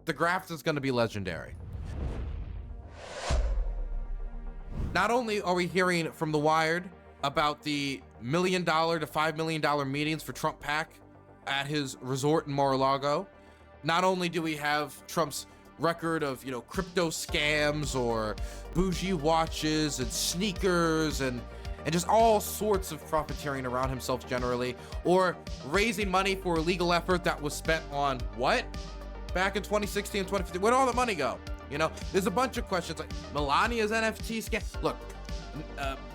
the graft is going to be legendary. Not only are we hearing from The Wired about the $1 million to $5 million meetings for Trump PAC at his resort in Mar-a-Lago, not only do we have Trump's record of, crypto scams or bougie watches and sneakers and just all sorts of profiteering around himself generally, or raising money for a legal effort that was spent on what? Back in 2016 and 2015, where'd all the money go? There's a bunch of questions like Melania's NFT scam. Look,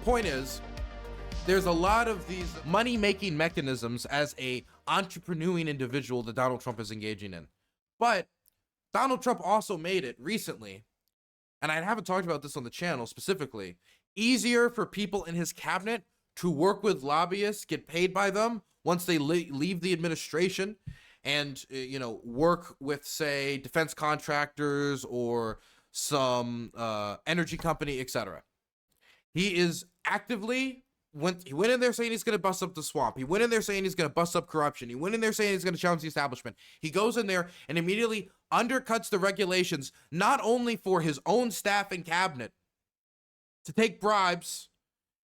point is, there's a lot of these money-making mechanisms as a entrepreneuring individual that Donald Trump is engaging in. But Donald Trump also made it recently, and I haven't talked about this on the channel specifically, easier for people in his cabinet to work with lobbyists, get paid by them once they leave the administration, and work with, say, defense contractors or some energy company, etc. He is actively he went in there saying he's going to bust up the swamp. He went in there saying he's going to bust up corruption. He went in there saying he's going to challenge the establishment. He goes in there and immediately undercuts the regulations, not only for his own staff and cabinet to take bribes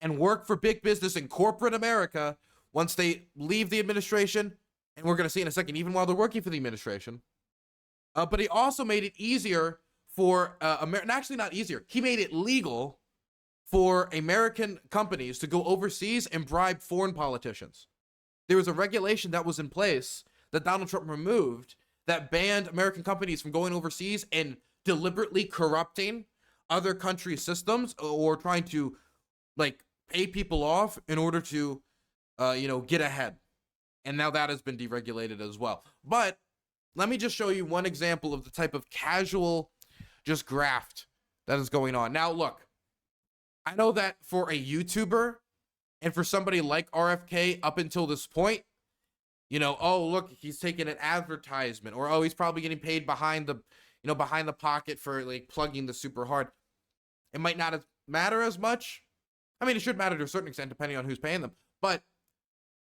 and work for big business in corporate America once they leave the administration, and we're going to see in a second, even while they're working for the administration. But he also made it easier for actually not easier. He made it legal for American companies to go overseas and bribe foreign politicians. There was a regulation that was in place that Donald Trump removed that banned American companies from going overseas and deliberately corrupting other countries' systems or trying to pay people off in order to get ahead. And now that has been deregulated as well. But let me just show you one example of the type of casual just graft that is going on. Now, look, I know that for a YouTuber and for somebody like RFK up until this point, oh, look, he's taking an advertisement, or, oh, he's probably getting paid behind the pocket for plugging the super hard. It might not matter as much. I mean, it should matter to a certain extent depending on who's paying them, but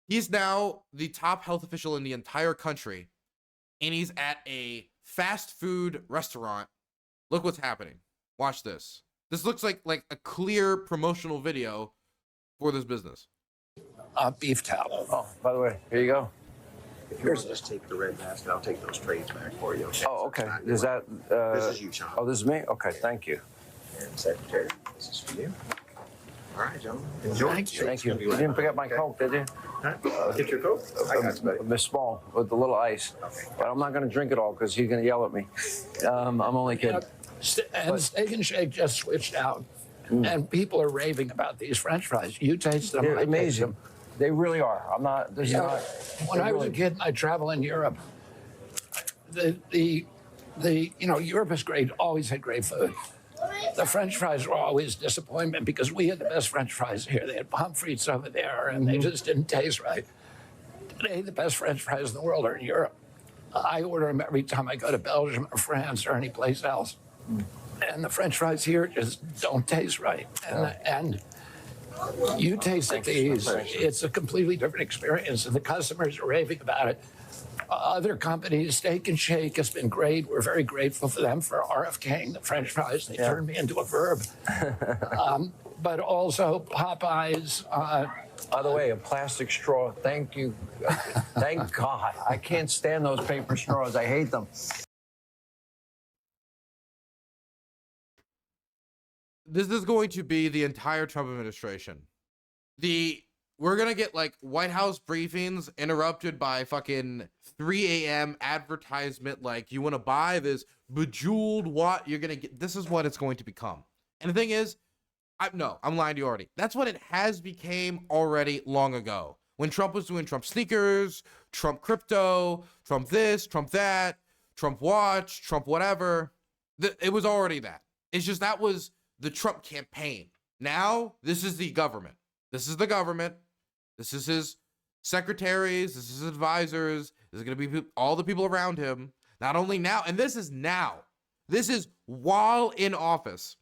he's now the top health official in the entire country, and he's at a fast food restaurant. Look what's happening. Watch this. This looks like a clear promotional video for this business. Beef tallow. Oh, by the way, here you go. If you want to just take the red mask, and I'll take those trays back for you. Okay? Oh, okay. Is that? This is you, Sean. Oh, this is me? Okay, thank you. And Secretary, this is for you. All right, gentlemen. Enjoy. Thank you. You didn't pick up my Coke, did you? Get your Coke. I got you, buddy. Miss Small with the little ice. Okay. But I'm not going to drink it all because he's going to yell at me. I'm only kidding. And Steak and Shake just switched out, and people are raving about these French fries. You taste them. They're I taste amazing. them. They really are. I'm not. This is not. When I was a kid and I travel in Europe, Europe is great. Always had great food. The French fries were always disappointment because we had the best French fries here. They had pommes frites over there, and they just didn't taste right. Today, the best French fries in the world are in Europe. I order them every time I go to Belgium or France or any place else. And the French fries here just don't taste right. And you taste these, it's a completely different experience, and the customers are raving about it. Other companies, Steak and Shake has been great. We're very grateful for them for RFKing the French fries. They turned me into a verb. But also Popeyes. By the way, a plastic straw. Thank you. Thank God. I can't stand those paper straws. I hate them. This is going to be the entire Trump administration. We're going to get White House briefings interrupted by fucking 3 a.m. advertisement. You want to buy this bejeweled what you're going to get. This is what it's going to become. And the thing is, I'm lying to you already. That's what it has became already long ago. When Trump was doing Trump sneakers, Trump crypto, Trump this, Trump that, Trump watch, Trump whatever. It was already that. It's just that was the Trump campaign. Now, this is the government. This is the government. This is his secretaries. This is his advisors. This is going to be all the people around him. Not only now, and this is now. This is while in office.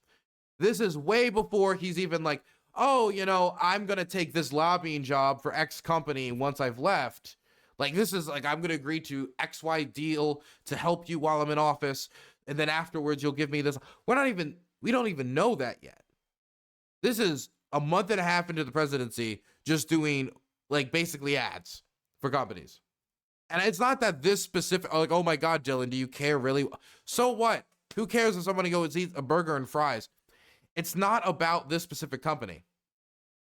This is way before he's even oh, I'm going to take this lobbying job for X company once I've left. Like, this is like, I'm going to agree to XY deal to help you while I'm in office. And then afterwards, you'll give me this. We don't even know that yet. This is a month and a half into the presidency, just doing like basically ads for companies. And it's not that this specific, like, oh my God, Dylan, do you care really? So what? Who cares if somebody goes eat a burger and fries? It's not about this specific company.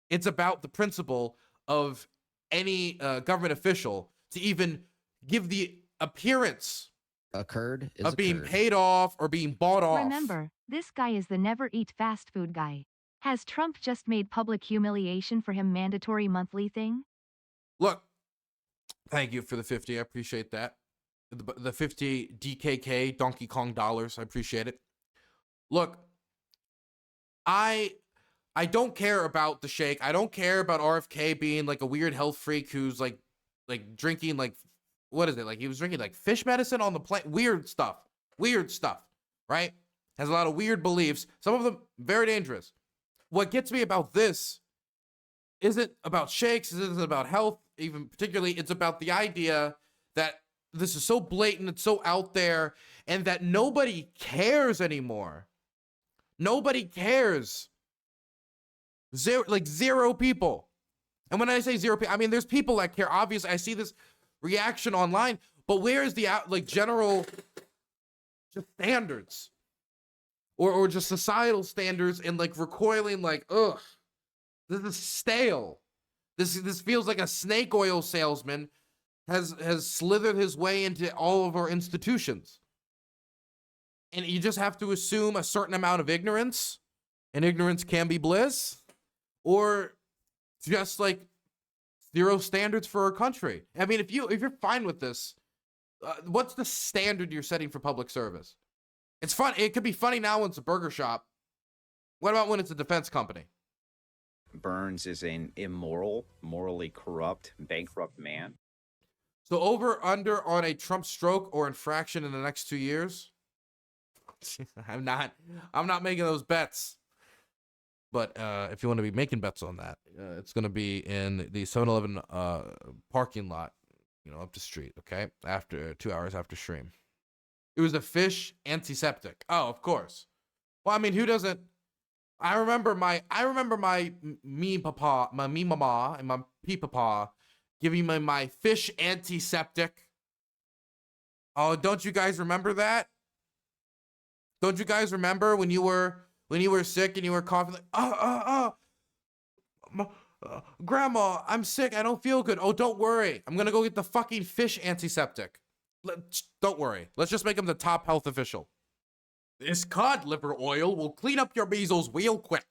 It's about the principle of any government official to even give the appearance of being paid off or being bought off. Remember, this guy is the never eat fast food guy. Has Trump just made public humiliation for him mandatory monthly thing? Look, thank you for the 50. I appreciate that. The 50 DKK, Donkey Kong dollars. I appreciate it. Look, I don't care about the shake. I don't care about RFK being like a weird health freak who's like drinking like, what is it? Like he was drinking like fish medicine on the plane. Weird stuff, right? Has a lot of weird beliefs. Some of them very dangerous. What gets me about this isn't about shakes. It isn't about health, even particularly. It's about the idea that this is so blatant, it's so out there, and that nobody cares anymore. Nobody cares. Zero people. And when I say zero people, I mean there's people that care. Obviously, I see this reaction online, but where is the general just standards? Or just societal standards and like recoiling like, ugh, this is stale. This feels like a snake oil salesman has slithered his way into all of our institutions. And you just have to assume a certain amount of ignorance, and ignorance can be bliss, or just like zero standards for our country. I mean, if you're fine with this, what's the standard you're setting for public service? It's fun. It could be funny now when it's a burger shop. What about when it's a defense company? Burns is an immoral, morally corrupt, bankrupt man. So over under on a Trump stroke or infraction in the next 2 years? I'm not making those bets. But if you want to be making bets on that, it's going to be in the 7-Eleven parking lot, up the street, okay? After 2 hours after stream. It was a fish antiseptic. Oh, of course. Well, I mean, who doesn't? I remember my me mama and my pee papa giving me my fish antiseptic. Oh, don't you guys remember that? Don't you guys remember when you were sick and you were coughing like, Grandma, I'm sick. I don't feel good. Oh, don't worry. I'm gonna go get the fucking fish antiseptic. Don't worry. Let's just make him the top health official. This cod liver oil will clean up your measles real quick.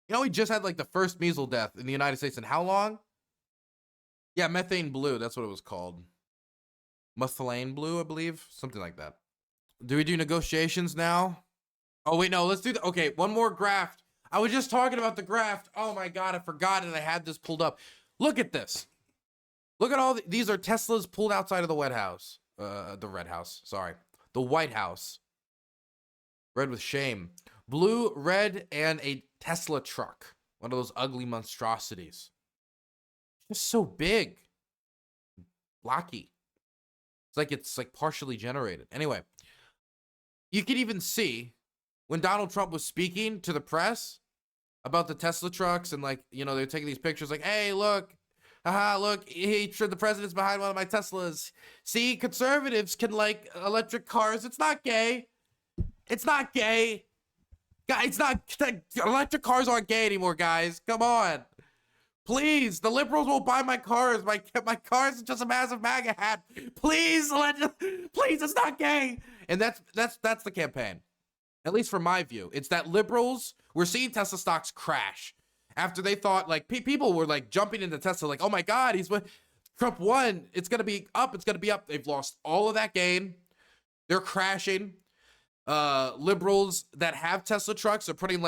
He just had like the first measles death in the United States in how long? Yeah, methane blue. That's what it was called. Methylene blue, I believe. Something like that. Do we do negotiations now? Oh, wait, no. Let's do that. Okay, one more graft. I was just talking about the graft. Oh, my God. I forgot it. I had this pulled up. Look at this. Look at all these are Teslas pulled outside of the White House. The Red House. Sorry. The White House. Red with shame. Blue, red, and a Tesla truck. One of those ugly monstrosities. Just so big. Blocky. It's like partially generated. Anyway. You could even see when Donald Trump was speaking to the press about the Tesla trucks and they're taking these pictures like, hey, look. Haha, look, the president's behind one of my Teslas. See, conservatives can like electric cars. It's not gay. It's not gay. Guys, electric cars aren't gay anymore, guys. Come on. Please, the liberals won't buy my cars. My cars is just a massive MAGA hat. Please, it's not gay. And that's the campaign. At least from my view. It's that liberals, we're seeing Tesla stocks crash. After they thought, people were, jumping into Tesla, oh, my God, Trump won. It's going to be up. It's going to be up. They've lost all of that gain. They're crashing. Liberals that have Tesla trucks are putting,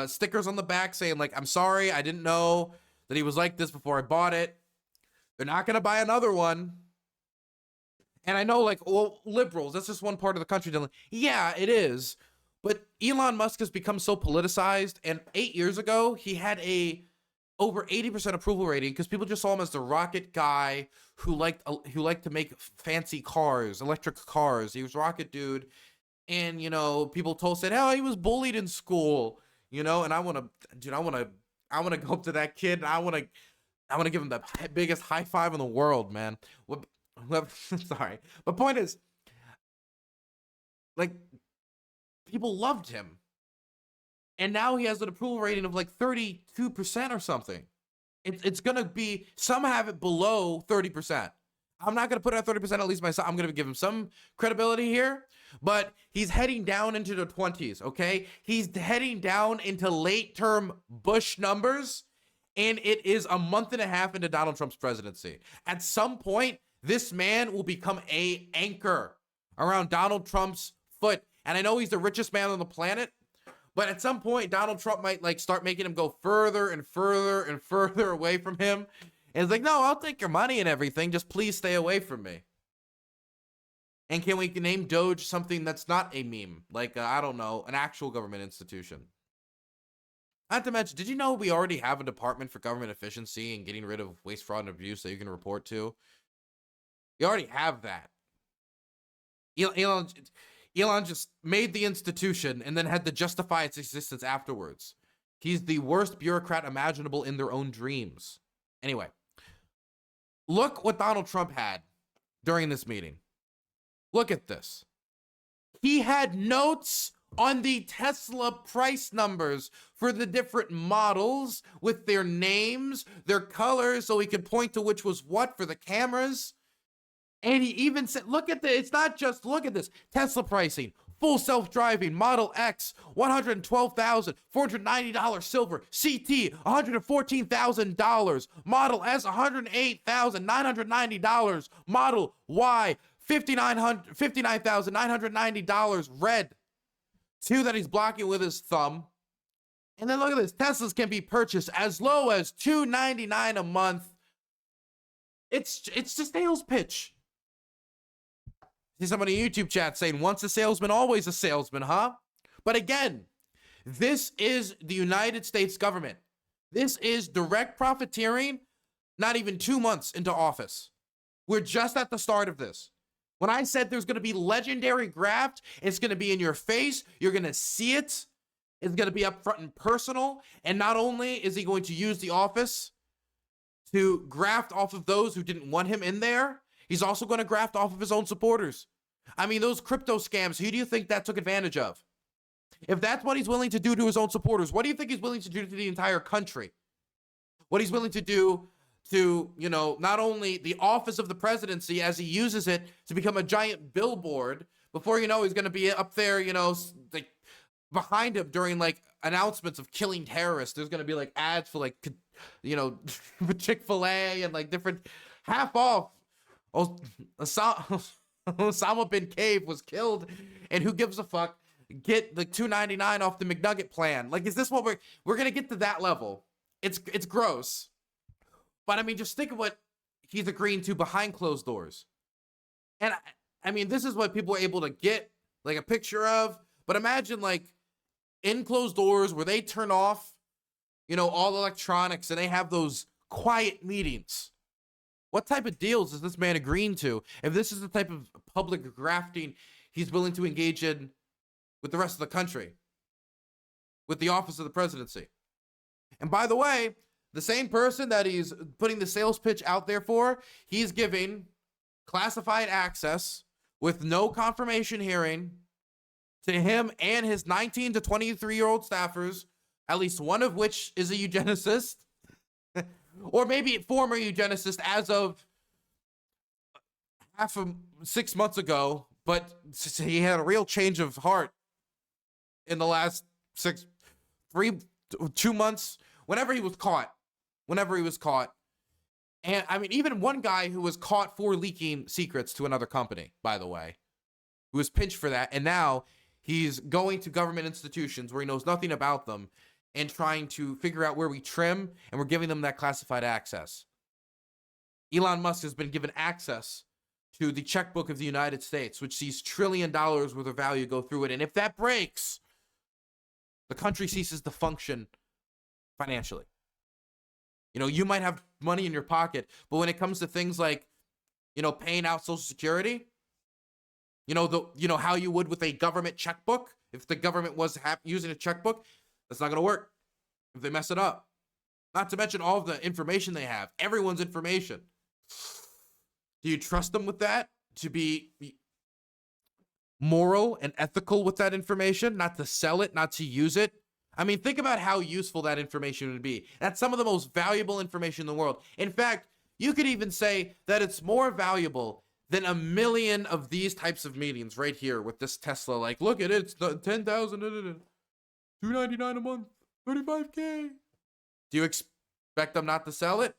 stickers on the back saying, I'm sorry, I didn't know that he was like this before I bought it. They're not going to buy another one. And I know, liberals, that's just one part of the country. Yeah, it is. But Elon Musk has become so politicized, and 8 years ago, he had a over 80% approval rating because people just saw him as the rocket guy who liked to make fancy cars, electric cars. He was rocket dude. And, you know, people said, oh, he was bullied in school, you know, and I want to go up to that kid and I want to give him the biggest high five in the world, man. Sorry. But point is, like, people loved him. And now he has an approval rating of like 32% or something. It's going to be, some have it below 30%. I'm not going to put it at 30%, at least myself. I'm going to give him some credibility here, but he's heading down into the 20s, okay? He's heading down into late-term Bush numbers, and it is a month and a half into Donald Trump's presidency. At some point, this man will become an anchor around Donald Trump's foot. And I know he's the richest man on the planet, but at some point, Donald Trump might like start making him go further and further and further away from him. And it's like, no, I'll take your money and everything. Just please stay away from me. And can we name Doge something that's not a meme? Like, I don't know, an actual government institution. Not to mention, did you know we already have a department for government efficiency and getting rid of waste, fraud, and abuse that you can report to? You already have that. Elon just made the institution and then had to justify its existence afterwards. He's the worst bureaucrat imaginable in their own dreams. Anyway, look what Donald Trump had during this meeting. Look at this. He had notes on the Tesla price numbers for the different models with their names, their colors, so he could point to which was what for the cameras. And he even said, look at this. It's not just, look at this. Tesla pricing, full self-driving, Model X, $112,000, $490 silver, CT, $114,000, Model S, $108,990, Model Y, $59,990 red. Two that he's blocking with his thumb. And then look at this. Teslas can be purchased as low as $299 a month. It's the sales pitch. See somebody in YouTube chat saying, once a salesman, always a salesman, huh? But again, this is the United States government. This is direct profiteering, not even 2 months into office. We're just at the start of this. When I said there's going to be legendary graft, it's going to be in your face. You're going to see it. It's going to be up front and personal. And not only is he going to use the office to graft off of those who didn't want him in there, he's also going to graft off of his own supporters. I mean, those crypto scams, who do you think that took advantage of? If that's what he's willing to do to his own supporters, what do you think he's willing to do to the entire country? What he's willing to do to, you know, not only the office of the presidency as he uses it to become a giant billboard, before you know, he's going to be up there, you know, like behind him during like announcements of killing terrorists. There's going to be like ads for like, you know, Chick-fil-A and like different half off. Osama bin Cave was killed, and who gives a fuck? Get the $2.99 off the McNugget plan. Like, is this what we're gonna get to that level? It's gross. But I mean, just think of what he's agreeing to behind closed doors. And I mean, this is what people are able to get like a picture of. But imagine like in closed doors where they turn off, you know, all electronics and they have those quiet meetings. What type of deals is this man agreeing to if this is the type of public grafting he's willing to engage in with the rest of the country, with the office of the presidency? And by the way, the same person that he's putting the sales pitch out there for, he's giving classified access with no confirmation hearing to him and his 19 to 23-year-old staffers, at least one of which is a eugenicist. Or maybe former eugenicist as of 6 months ago, but he had a real change of heart in the last 2 months, whenever he was caught. And I mean, even one guy who was caught for leaking secrets to another company, by the way, who was pinched for that. And now he's going to government institutions where he knows nothing about them and trying to figure out where we trim, and we're giving them that classified access. Elon Musk has been given access to the checkbook of the United States, which sees $1 trillion worth of value go through it. And if that breaks, the country ceases to function financially. You know, you might have money in your pocket, but when it comes to things like, you know, paying out Social Security, you know how you would with a government checkbook, if the government was using a checkbook, that's not going to work if they mess it up. Not to mention all of the information they have, everyone's information. Do you trust them with that? To be moral and ethical with that information, not to sell it, not to use it? I mean, think about how useful that information would be. That's some of the most valuable information in the world. In fact, you could even say that it's more valuable than 1 million of these types of meetings right here with this Tesla. Like, look at it, it's 10,000, $299 a month, 35K. Do you expect them not to sell it?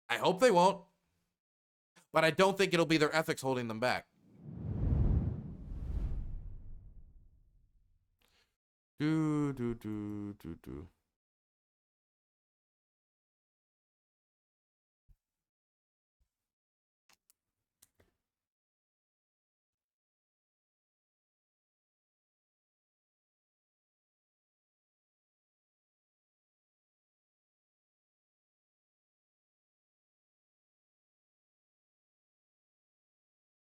I hope they won't. But I don't think it'll be their ethics holding them back. Do.